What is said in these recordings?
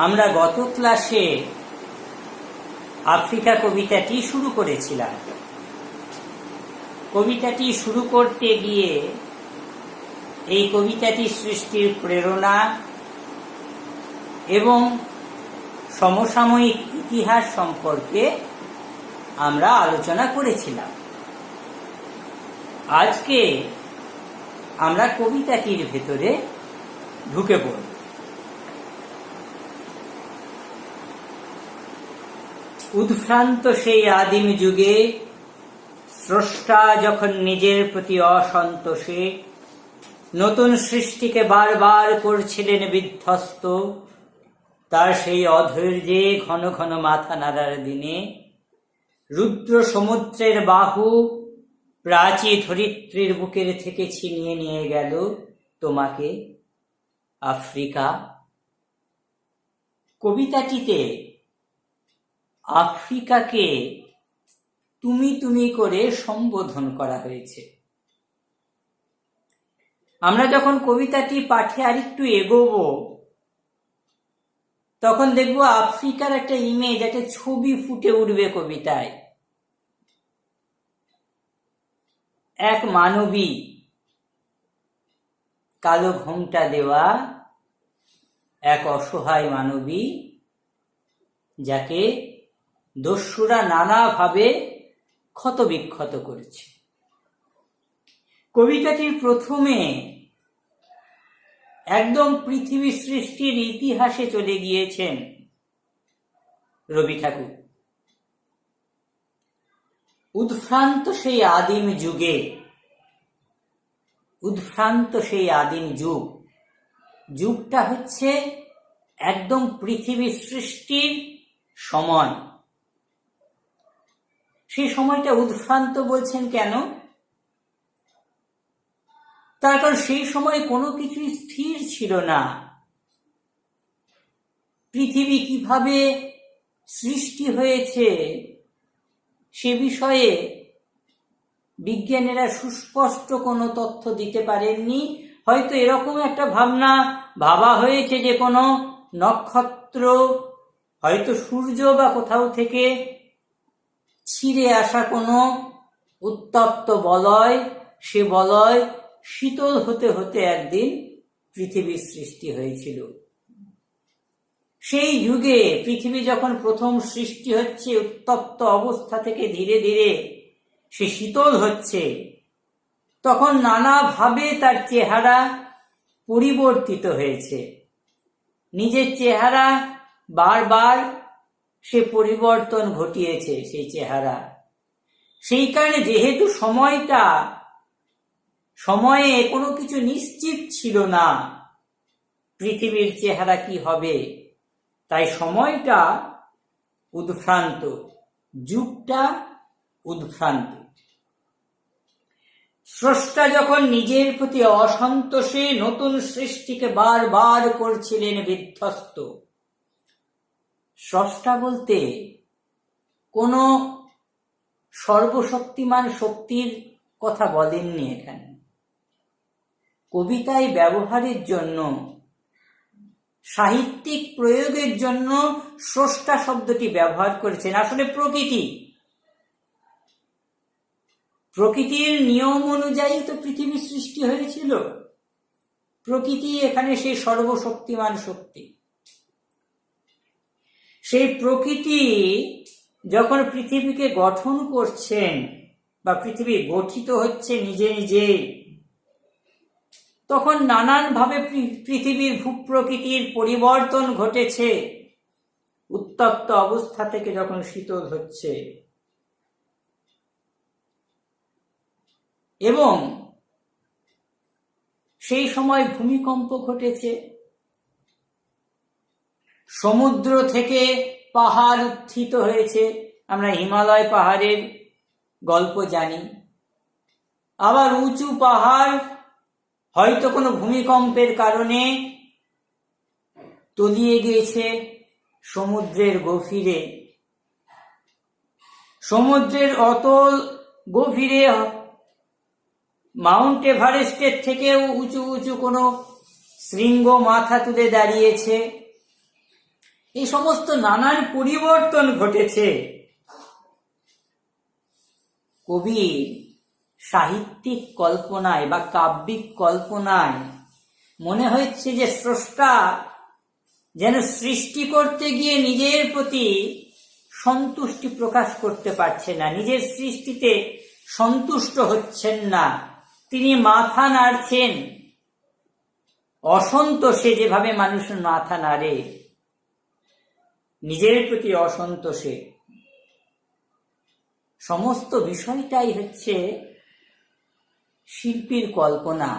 আমরা গত ক্লাসে আফ্রিকা কবিতাটি শুরু করেছিলাম। কবিতাটি শুরু করতে গিয়ে এই কবিতাটি সৃষ্টির প্রেরণা এবং সমসাময়িক ইতিহাস সম্পর্কে আমরা আলোচনা করেছিলাম। আজকে আমরা কবিতাটির ভেতরে ঢুকে পড়ব। উদ্ভ্রান্ত সেই আদিম যুগে স্রষ্টা যখন নিজের প্রতি অসন্তোষে নতুন সৃষ্টিকে বারবার করছিলেন বিধ্বস্ত, তার সেই অধৈর্যে ঘন ঘন মাথা নাড়ার দিনে রুদ্র সমুদ্রের বাহু প্রাচী ধরিত্রীর বুকের থেকে ছিনিয়ে নিয়ে গেল তোমাকে আফ্রিকা। কবিতাটিতে আফ্রিকাকে তুমি তুমি করে সম্বোধন করা হয়েছে। আমরা যখন কবিতাটি পাঠে আরেকটু এগোবো তখন দেখবো আফ্রিকার একটা ইমেজ, একটা ছবি ফুটে উঠবে কবিতায়। এক মানবী, কালো ঘোমটা দেওয়া এক অসহায় মানবী, যাকে দস্যুরা নানাভাবে ক্ষতবিক্ষত করেছে। কবিতাটির প্রথমে একদম পৃথিবী সৃষ্টির ইতিহাসে চলে গিয়েছেন রবি ঠাকুর। উদ্ভ্রান্ত সেই আদিম যুগে, উদ্ভ্রান্ত সেই আদিম যুগ, যুগটা হচ্ছে একদম পৃথিবী সৃষ্টির সময়। সেই সময়টা উদ্ভ্রান্ত বলছেন কেন? তার কারণ সেই সময় কোনো কিছুই স্থির ছিল না। পৃথিবী কিভাবে সৃষ্টি হয়েছে সে বিষয়ে বিজ্ঞানীরা সুস্পষ্ট কোনো তথ্য দিতে পারেননি। হয়তো এরকম একটা ভাবা হয়েছে যে কোনো নক্ষত্র, হয়তো সূর্য বা কোথাও থেকে ছিঁড়ে আসা কোনো উত্তপ্ত বলয়, সে বলয় শীতল হতে হতে একদিন পৃথিবীর সৃষ্টি হয়েছিল। সেই যুগে পৃথিবী যখন প্রথম সৃষ্টি হচ্ছে, উত্তপ্ত অবস্থা থেকে ধীরে ধীরে সে শীতল হচ্ছে, তখন নানাভাবে তার চেহারা পরিবর্তিত হয়েছে। নিজের চেহারা বারবার সে পরিবর্তন ঘটিয়েছে সেই চেহারা। সেই কারণে যেহেতু সময়ে কোনো কিছু নিশ্চিত ছিল না পৃথিবীর চেহারা কি হবে, তাই সময়টা উদ্ভ্রান্ত, যুগটা উদ্ভ্রান্ত। স্রষ্টা যখন নিজের প্রতি অসন্তোষে নতুন সৃষ্টিকে বারবার করছিলেন বিধ্বস্ত। স্রষ্টা বলতে কোনো সর্বশক্তিমান শক্তির কথা বলেননি এখানে। কবিতায় ব্যবহারের জন্য, সাহিত্যিক প্রয়োগের জন্য স্রষ্টা শব্দটি ব্যবহার করেছেন আসলে প্রকৃতি। প্রকৃতির নিয়ম অনুযায়ী তো পৃথিবী সৃষ্টি হয়েছিল। প্রকৃতি এখানে সেই সর্বশক্তিমান শক্তি। সেই প্রকৃতি যখন পৃথিবীকে গঠন করছেন বা পৃথিবী গঠিত হচ্ছে নিজে নিজে, তখন নানানভাবে পৃথিবীর ভূপ্রকৃতির পরিবর্তন ঘটেছে। উত্তপ্ত অবস্থা থেকে যখন শীতল হচ্ছে এবং সেই সময় ভূমিকম্প ঘটেছে, সমুদ্র থেকে পাহাড় উত্থিত হয়েছে। আমরা হিমালয় পাহাড়ের গল্প জানি। আবার উঁচু পাহাড় হয়তো কোনো ভূমিকম্পের কারণে তলিয়ে গিয়েছে সমুদ্রের গভীরে। সমুদ্রের অতল গভীরে মাউন্ট এভারেস্টের থেকেও উঁচু উঁচু কোনো শৃঙ্গ মাথা তুলে দাঁড়িয়েছে। এই সমস্ত নানান পরিবর্তন ঘটেছে। কবির সাহিত্যিক কল্পনায় বা কাব্যিক কল্পনায় মনে হচ্ছে যে স্রষ্টা যেন সৃষ্টি করতে গিয়ে নিজের প্রতি সন্তুষ্টি প্রকাশ করতে পারছে না, নিজের সৃষ্টিতে সন্তুষ্ট হচ্ছেন না। তিনি মাথা নাড়ছেন অসন্তোষে, যেভাবে মানুষ মাথা নাড়ে নিজের প্রতি অসন্তোষে। সমস্ত বিষয়টাই হচ্ছে শিল্পীর কল্পনা।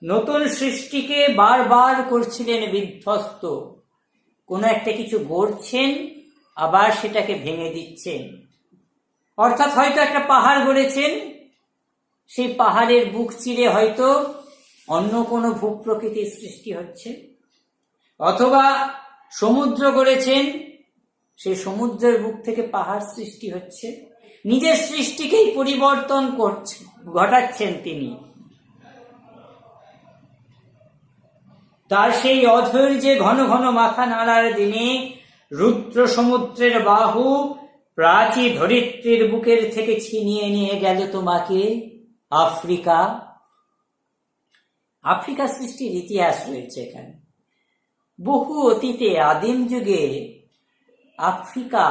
নতুন সৃষ্টিকে বারবার করছিলেন বিধ্বস্ত। কোনো একটা কিছু গড়ছেন, আবার সেটাকে ভেঙে দিচ্ছেন। অর্থাৎ হয়তো একটা পাহাড় গড়েছেন, সেই পাহাড়ের বুক চিরে হয়তো অন্য কোনো ভূপ্রকৃতির সৃষ্টি হচ্ছে, অথবা সমুদ্র গড়েছেন, সেই সমুদ্রের বুক থেকে পাহাড় সৃষ্টি হচ্ছে। নিজের সৃষ্টিকেই পরিবর্তন ঘটাচ্ছেন তিনি। তার সেই অধৈর্যে ঘন ঘন মাথা নাড়ার দিনে রুদ্র সমুদ্রের বাহু প্রাচী ধরিত্রীর বুকের থেকে ছিনিয়ে নিয়ে গেল তোমাকে আফ্রিকা। আফ্রিকা সৃষ্টির ইতিহাস রয়েছে এখানে। বহু অতীতে আদিম যুগে আফ্রিকা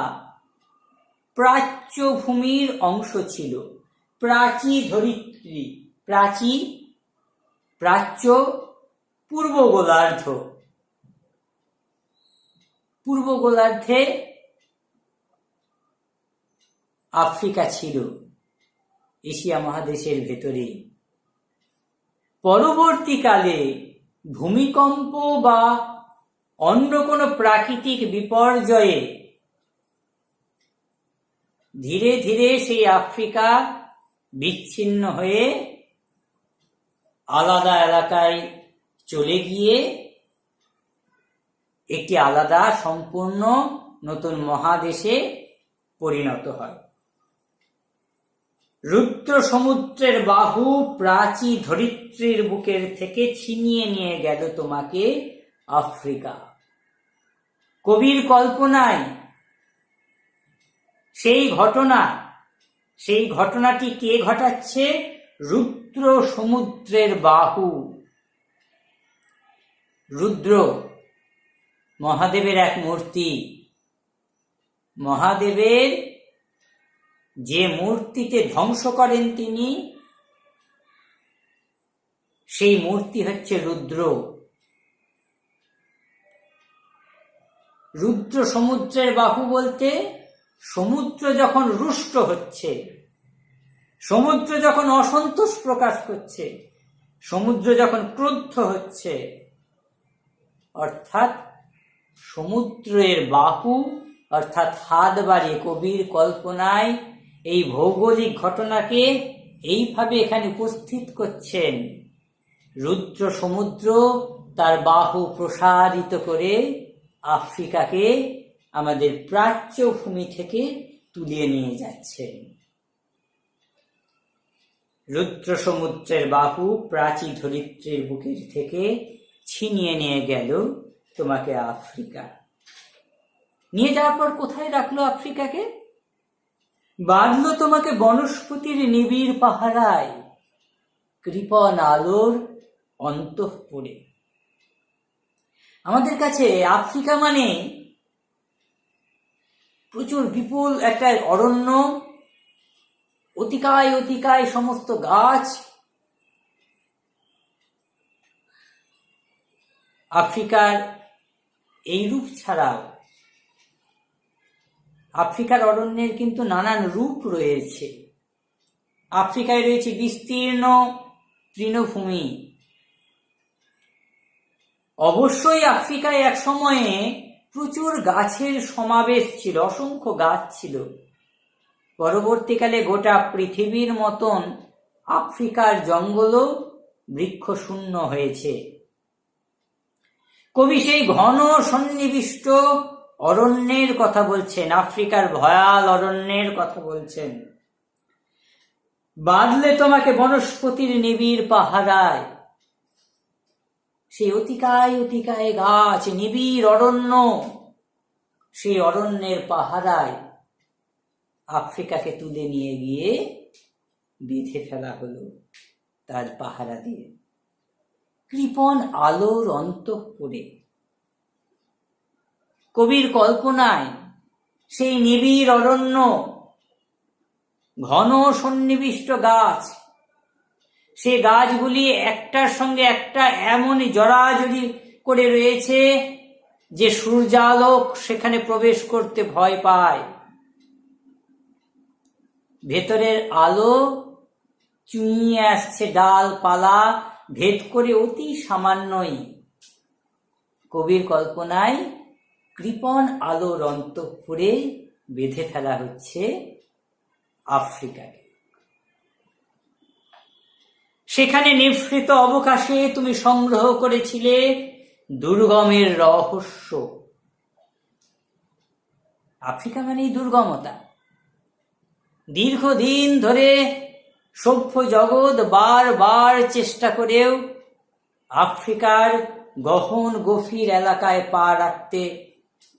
প্রাচ্য ভূমির অংশ ছিল। প্রাচী ধরিত্রী, প্রাচ্য পূর্ব গোলার্ধে আফ্রিকা ছিল, এশিয়া মহাদেশের ভেতরে। পরবর্তীকালে ভূমিকম্প বা অন্য কোনো প্রাকৃতিক বিপর্যয়ে ধীরে ধীরে সেই আফ্রিকা বিচ্ছিন্ন হয়ে আলাদা এলাকায় চলে গিয়ে একটি আলাদা সম্পূর্ণ নতুন মহাদেশে পরিণত হয়। রুদ্র সমুদ্রের বাহু প্রাচী ধরিত্রীর বুকের থেকে ছিনিয়ে নিয়ে গেল তোমাকে আফ্রিকা। কবির কল্পনায় সেই ঘটনাটি কে ঘটাচ্ছে? রুদ্র সমুদ্রের বাহু। রুদ্র মহাদেবের এক মূর্তি। মহাদেবের যে মূর্তিতে ধ্বংস করেন তিনি, সেই মূর্তি হচ্ছে রুদ্র। রুদ্র সমুদ্রের বাহু বলতে সমুদ্র যখন রুষ্ট হচ্ছে, সমুদ্র যখন অসন্তোষ প্রকাশ করছে, সমুদ্র যখন ক্রুদ্ধ হচ্ছে, অর্থাৎ সমুদ্রের বাহু অর্থাৎ হাত বাড়িয়ে কবির কল্পনায় এই ভৌগোলিক ঘটনাকে এইভাবে এখানে উপস্থিত করছেন। রুদ্র সমুদ্র তার বাহু প্রসারিত করে আফ্রিকাকে আমাদের প্রাচ্য ভূমি থেকে তুলিয়ে নিয়ে যাচ্ছেন। রুদ্র সমুদ্রের বাহু প্রাচী ধরিত্রীর বুকের থেকে ছিনিয়ে নিয়ে গেল তোমাকে আফ্রিকা। নিয়ে যাওয়ার পর কোথায় রাখলো আফ্রিকাকে? বাঁধলো তোমাকে বনস্পতির নিবিড় পাহারায়, কৃপণ আলোর অন্তঃপুরে। আমাদের কাছে আফ্রিকা মানে প্রচুর বিপুল একটা অরণ্য, অতিকায় সমস্ত গাছ। আফ্রিকার এই রূপ ছাড়াও আফ্রিকার অরণ্যের কিন্তু নানান রূপ রয়েছে। আফ্রিকায় রয়েছে বিস্তীর্ণ তৃণভূমি। অবশ্যই আফ্রিকায় এক সময়ে প্রচুর গাছের সমাবেশ ছিল, অসংখ্য গাছ ছিল। পরবর্তীকালে গোটা পৃথিবীর মতন আফ্রিকার জঙ্গলও বৃক্ষ শূন্য হয়েছে। কবি সেই ঘন সন্নিবিষ্ট অরণ্যের কথা বলছেন, আফ্রিকার ভয়াল অরণ্যের কথা বলছেন। বাঁধলে তোমাকে বনস্পতির নিবিড় পাহারায়, সেই অতিকায় অতিকায় গাছ, নিবিড় অরণ্য, সেই অরণ্যের পাহারায় আফ্রিকাকে তুলে নিয়ে গিয়ে বেঁধে ফেলা হলো তার পাহারা দিয়ে। কৃপণ আলোর অন্তঃপুরে, কবির কল্পনায় সেই নিবিড় অরণ্য, ঘন সন্নিবিষ্ট গাছ, সে গাছগুলি একটার সঙ্গে একটা এমন জড়াজড়ি করে রয়েছে যে সূর্যালোক সেখানে প্রবেশ করতে ভয় পায়। ভেতরের আলো চুঁইয়ে আসছে ডালপালা ভেদ করে অতি সামান্যই। কবির কল্পনায় কৃপণ আলোর অন্তঃপুরে বেঁধে ফেলা হচ্ছে আফ্রিকাকে। সেখানে নিভৃত অবকাশে তুমি সংগ্রহ করেছিলে দুর্গমের রহস্য। আফ্রিকা মানেই দুর্গমতা। দীর্ঘদিন ধরে সভ্য জগৎ বারবার চেষ্টা করেও আফ্রিকার গহন গভীর এলাকায় পা রাখতে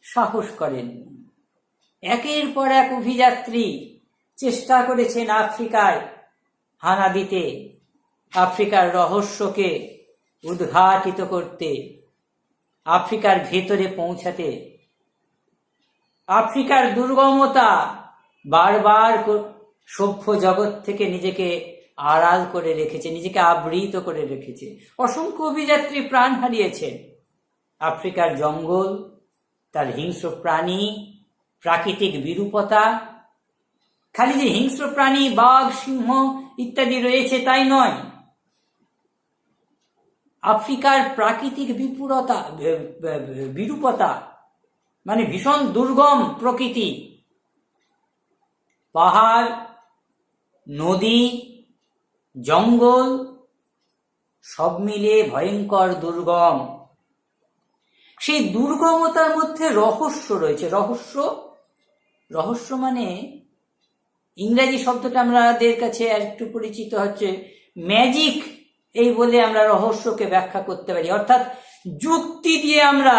সাহস করেননি। একের পর এক অভিযাত্রী চেষ্টা করেছেন আফ্রিকায় হানা দিতে, আফ্রিকার রহস্যকে উদ্ঘাটিত করতে, আফ্রিকার ভেতরে পৌঁছাতে। আফ্রিকার দুর্গমতা বারবার সভ্য জগৎ থেকে নিজেকে আড়াল করে রেখেছে, নিজেকে আবৃত করে রেখেছে। অসংখ্য অভিযাত্রী প্রাণ হারিয়েছেন। আফ্রিকার জঙ্গল, তার হিংস্র প্রাণী, প্রাকৃতিক বিরূপতা, খালি যে হিংস্র প্রাণী বাঘ সিংহ ইত্যাদি রয়েছে তাই নয়, আফ্রিকার প্রাকৃতিক বিরূপতা মানে ভীষণ দুর্গম প্রকৃতি, পাহাড়, নদী, জঙ্গল সব মিলে ভয়ঙ্কর দুর্গম। সেই দুর্গমতার মধ্যে রহস্য রয়েছে। রহস্য মানে ইংরেজি শব্দটা আমাদের কাছে একটু পরিচিত হচ্ছে ম্যাজিক, এই বলে আমরা রহস্যকে ব্যাখ্যা করতে পারি। অর্থাৎ যুক্তি দিয়ে আমরা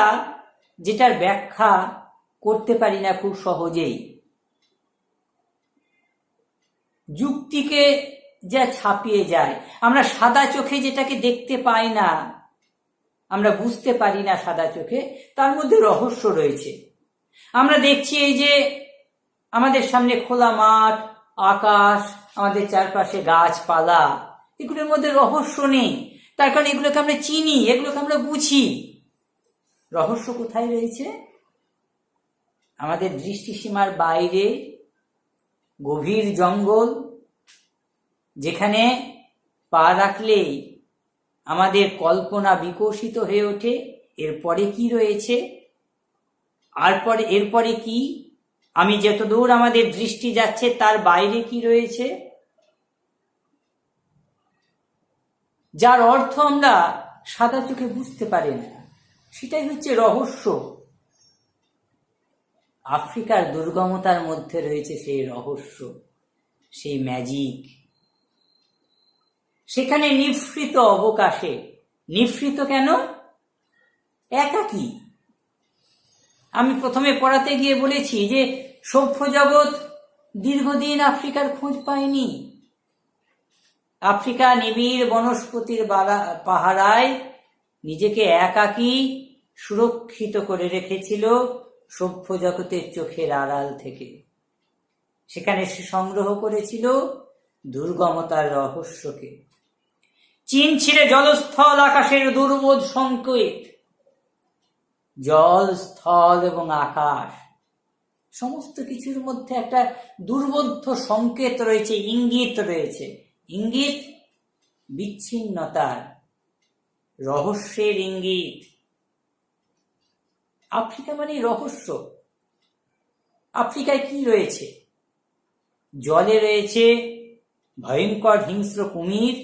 যেটার ব্যাখ্যা করতে পারি না খুব সহজেই, যুক্তিকে যা ছাপিয়ে যায়। আমরা সাদা চোখে যেটাকে দেখতে পাই না, আমরা বুঝতে পারি না সাদা চোখে, তার মধ্যে রহস্য রয়েছে। আমরা দেখছি এই যে আমাদের সামনে খোলা মাঠ, আকাশ, আমাদের চারপাশে গাছপালা, এগুলোর মধ্যে রহস্য নেই। তার কারণ এগুলোকে আমরা চিনি, এগুলোকে আমরা বুঝি। রহস্য কোথায় রয়েছে? আমাদের দৃষ্টিসীমার বাইরে গভীর জঙ্গল, যেখানে পা রাখলেই আমাদের কল্পনা বিকশিত হয়ে ওঠে। এরপরে কি রয়েছে, এরপরে কি, আমি যতদূর আমাদের দৃষ্টি যাচ্ছে তার বাইরে কি রয়েছে, যার অর্থ আমরা সাদা চোখে বুঝতে পারি না। সেটাই হচ্ছে রহস্য। আফ্রিকার দুর্গমতার মধ্যে রয়েছে সেই রহস্য, সেই ম্যাজিক। সেখানে নিভৃত অবকাশে, নিভৃত কেন? একাকী। আমি প্রথমে পড়াতে গিয়ে বলেছি যে সভ্য জগৎ দীর্ঘদিন আফ্রিকার খোঁজ পায়নি। আফ্রিকা নিবিড় বনস্পতির পাহারায় নিজেকে একাকী সুরক্ষিত করে রেখেছিল সভ্য জগতের চোখের আড়াল থেকে। সেখানে সে সংগ্রহ করেছিল দুর্গমতার রহস্যকে। চীন ছিঁড়ে জলস্থল আকাশের দুর্বোধ সংকেত। জল, স্থল এবং আকাশ সমস্ত কিছুর মধ্যে একটা দুর্বোধ্য সংকেত রয়েছে, ইঙ্গিত রয়েছে। ইঙ্গিত বিচ্ছিন্নতার, রহস্যের ইঙ্গিত। আফ্রিকা মানে রহস্য। আফ্রিকায় কি রয়েছে? জলে রয়েছে ভয়ঙ্কর হিংস্র কুমির,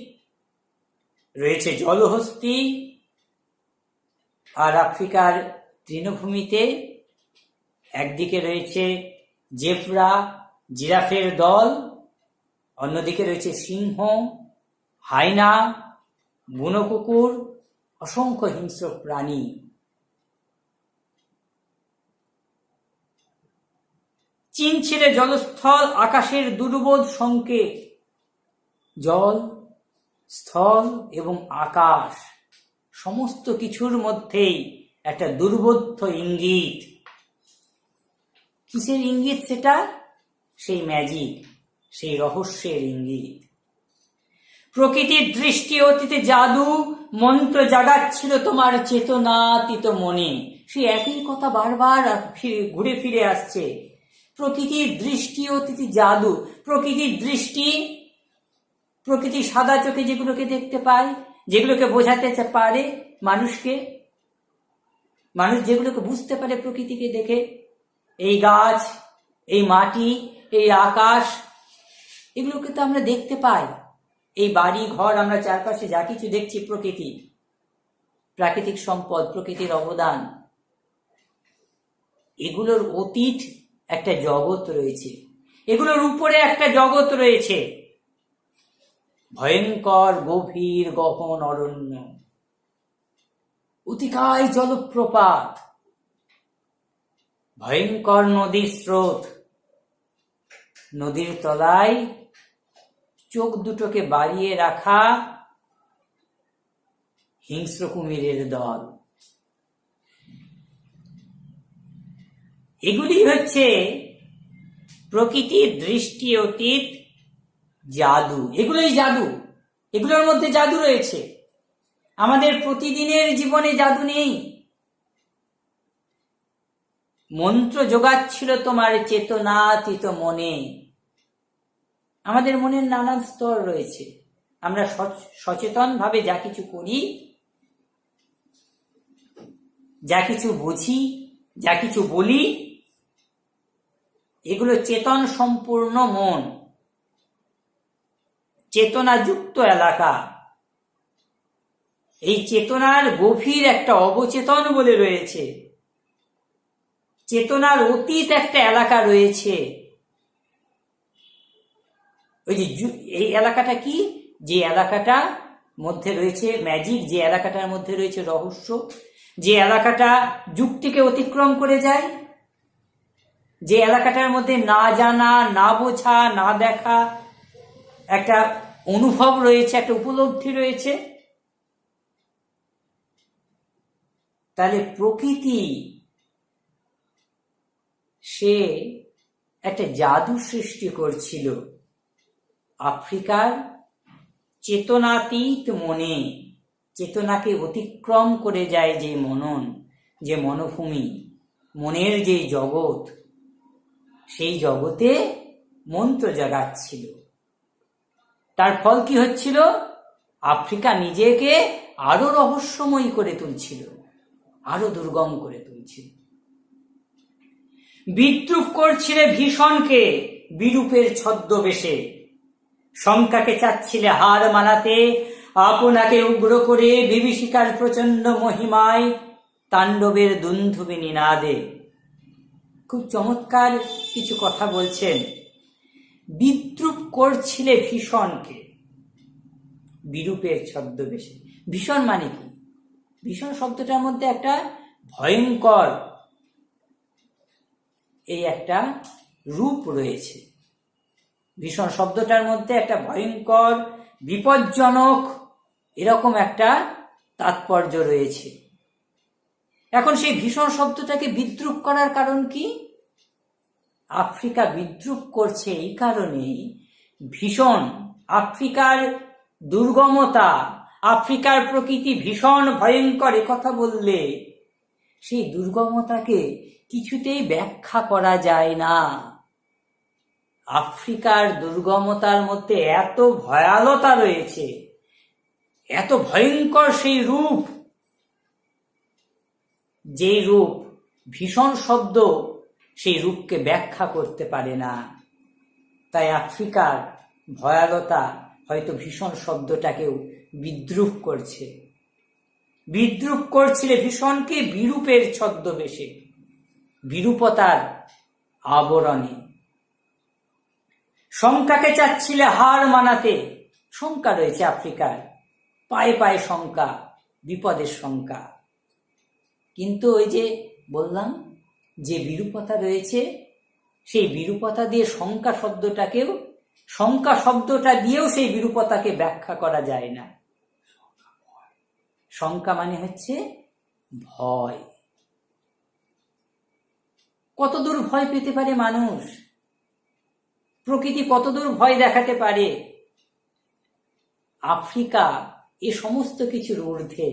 রয়েছে জলহস্তী, আর আফ্রিকার তৃণভূমিতে একদিকে রয়েছে জেব্রা, জিরাফের দল, অন্যদিকে রয়েছে সিংহ, হায়না, বুনো কুকুর, অসংখ্য হিংস্র প্রাণী। চীন ছিল জলস্থল আকাশের দুর্বোধ সংকেত। জল, স্থল এবং আকাশ সমস্ত কিছুর মধ্যেই একটা দুর্বোধ্য ইঙ্গিত। কিসের ইঙ্গিত সেটা? সেই ম্যাজিক, সেই রহস্যের ইঙ্গিত। প্রকৃতির দৃষ্টি অতীতে জাদু মন্ত্র জাগাচ্ছিল তোমার চেতনাতীত মনে। সে একই কথা বারবার ঘুরে ফিরে আসছে। প্রকৃতির দৃষ্টি অতীতে জাদু। প্রকৃতির দৃষ্টি, প্রকৃতি সাদা চোখে যেগুলোকে দেখতে পায়, যেগুলোকে বোঝাতে পারে মানুষকে, মানুষ যেগুলোকে বুঝতে পারে প্রকৃতিকে দেখে, এই গাছ, এই মাটি, এই আকাশ, এগুলোকে তো আমরা দেখতে পাই। এই বাড়ি ঘর, আমরা চারপাশে যা কিছু দেখছি প্রকৃতি, প্রাকৃতিক সম্পদ, প্রকৃতির অবদান, এগুলোর অতীত একটা জগৎ রয়েছে, এগুলোর উপরে একটা জগৎ রয়েছে, ভয়ঙ্কর গভীর গহন অরণ্য, অতিকায় জলপ্রপাত, ভয়ঙ্কর নদীর স্রোত, নদীর তলায় চোখ দুটোকে বাড়িয়ে রাখা হিংস্র কুমিরের দল। এগুলি হচ্ছে প্রকৃতির দৃষ্টি অতীত জাদু। এগুলোই জাদু, এগুলোর মধ্যে জাদু রয়েছে। আমাদের প্রতিদিনের জীবনে জাদু নেই। মন্ত্র যোগাচ্ছিল তোমার চেতনাতীত মনে। আমাদের মনের নানান স্তর রয়েছে। আমরা সচেতন ভাবে যা কিছু করি, যা কিছু বুঝি, যা কিছু বলি, এগুলো চেতন সম্পূর্ণ মন, চেতনাযুক্ত এলাকা। এই চেতনার গভীর একটা অবচেতন বলে রয়েছে, চেতনার অতীত একটা এলাকা রয়েছে। ওই যে এই এলাকাটা কি, যে এলাকাটা মধ্যে রয়েছে ম্যাজিক, যে এলাকাটার মধ্যে রয়েছে রহস্য, যে এলাকাটা যুক্তিকে অতিক্রম করে যায়, যে এলাকাটার মধ্যে না জানা, না বোঝা, না দেখা একটা অনুভব রয়েছে, একটা উপলব্ধি রয়েছে। তাহলে প্রকৃতি সে একটা জাদু সৃষ্টি করছিল আফ্রিকার চেতনাতীত মনে। চেতনাকে অতিক্রম করে যায় যে মনন, যে মনোভূমি, মনের যে জগৎ, সেই জগতে মন্ত্র জাগাচ্ছিল। তার ফল কি হচ্ছিল? আফ্রিকা নিজেকে আরো রহস্যময়ী করে তুলছিল, আরো দুর্গম করে তুলছিল। বিদ্রুপ করছিলে ভীষণকে বিরূপের ছদ্মবেশে, শঙ্কাকে চাচ্ছিলে হার মানাতে, আপনাকে উগ্র করে বিভীষিকার প্রচন্ড মহিমায় তাণ্ডবের দুন্ধুবি নিনাদে। খুব চমৎকার কিছু কথা বলছেন। বিদ্রুপ করছিলে ভীষণকে বিরূপের ছদ্মবেশে। ভীষণ মানে কি? ভীষণ শব্দটার মধ্যে একটা ভয়ঙ্কর এই একটা রূপ রয়েছে। ভীষণ শব্দটার মধ্যে একটা ভয়ঙ্কর, বিপজ্জনক এরকম একটা তাৎপর্য রয়েছে। এখন সেই ভীষণ শব্দটাকে বিদ্রুপ করার কারণ কি? আফ্রিকা বিদ্রুপ করছে এই কারণেই, ভীষণ আফ্রিকার দুর্গমতা, আফ্রিকার প্রকৃতি ভীষণ ভয়ঙ্কর কথা বললে সেই দুর্গমতাকে কিছুতেই ব্যাখ্যা করা যায় না। আফ্রিকার দুর্গমতার মধ্যে এত ভয়ালতা রয়েছে, এত ভয়ঙ্কর সেই রূপ, যে রূপ ভীষণ শব্দ সেই রূপকে ব্যাখ্যা করতে পারে না। তাই আফ্রিকার ভয়ালতা হয়তো ভীষণ শব্দটাকেও বিদ্রুপ করছে। বিদ্রুপ করছিলে ভীষণকে বিরূপের ছদ্মবেশে, বিরূপতার আবরণে। শঙ্কাকে চাচ্ছিলে হার মানাতে। শঙ্কা রয়েছে আফ্রিকার, পায়ে পায়ে শঙ্কা, বিপদের শঙ্কা। কিন্তু ওই যে বললাম যে বিরূপতা রয়েছে, সেই বিরূপতা দিয়ে শঙ্কা শব্দটা দিয়েও সেই বিরূপতাকে ব্যাখ্যা করা যায় না। শঙ্কা মানে হচ্ছে ভয়। কতদূর ভয় পেতে পারে মানুষ, প্রকৃতি কতদূর ভয় দেখাতে পারে। আফ্রিকা এ সমস্ত কিছুর ঊর্ধ্বে।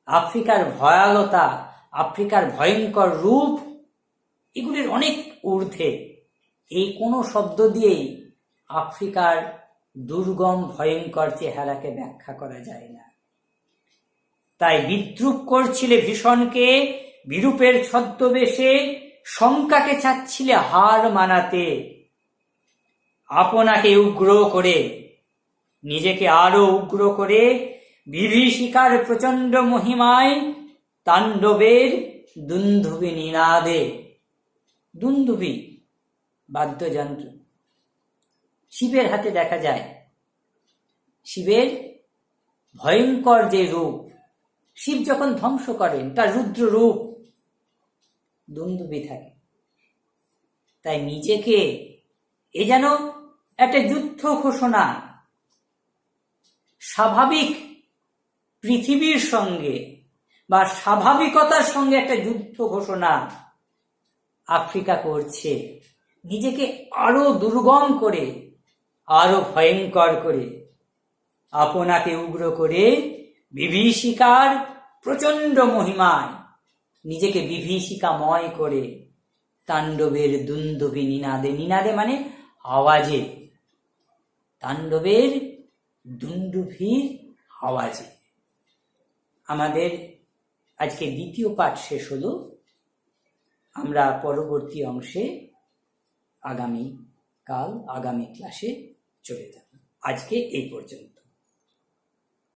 আফ্রিকার ভয়ালতা, আফ্রিকার ভয়ঙ্কর রূপ, এগুলির অনেক ঊর্ধ্বে। এই কোনো শব্দ দিয়েই আফ্রিকার দুর্গম ভয়ঙ্কর চেহারাকে ব্যাখ্যা করা যায় না। তাই বিদ্রুপ করছিলে ভীষণকে, বিরূপের ছদ্মবেশে শঙ্কাকে চাচ্ছিলে হার মানাতে। আপনাকে উগ্র করে, নিজেকে আরো উগ্র করে বিভীষিকার প্রচন্ড মহিমায় তাণ্ডবের দুন্দুভি নিনাদে। দুন্দুভি বাদ্যযন্ত্র শিবের হাতে দেখা যায়। শিবের ভয়ঙ্কর যে রূপ, শিব যখন ধ্বংস করেন তার রুদ্র রূপ, দুন্দুভি থাকে। তাই নিজেকে এ যেন একটা যুদ্ধ ঘোষণা। স্বাভাবিক পৃথিবীর সঙ্গে বা স্বাভাবিকতার সঙ্গে একটা যুদ্ধ ঘোষণা আফ্রিকা করছে, নিজেকে আরো দুর্গম করে, আরো ভয়ঙ্কর করে, আপনাকে উগ্র করে বিভীষিকার প্রচন্ড মহিমায় নিজেকে বিভীষিকাময় করে তাণ্ডবের দুন্দুভি নিনাদে। নিনাদে মানে আওয়াজে, তাণ্ডবের দুন্দুভির আওয়াজে। আমাদের আজকে দ্বিতীয় পাঠ শেষ হলো। আমরা পরবর্তী অংশে আগামী ক্লাসে চলে যাব। আজকে এই পর্যন্ত।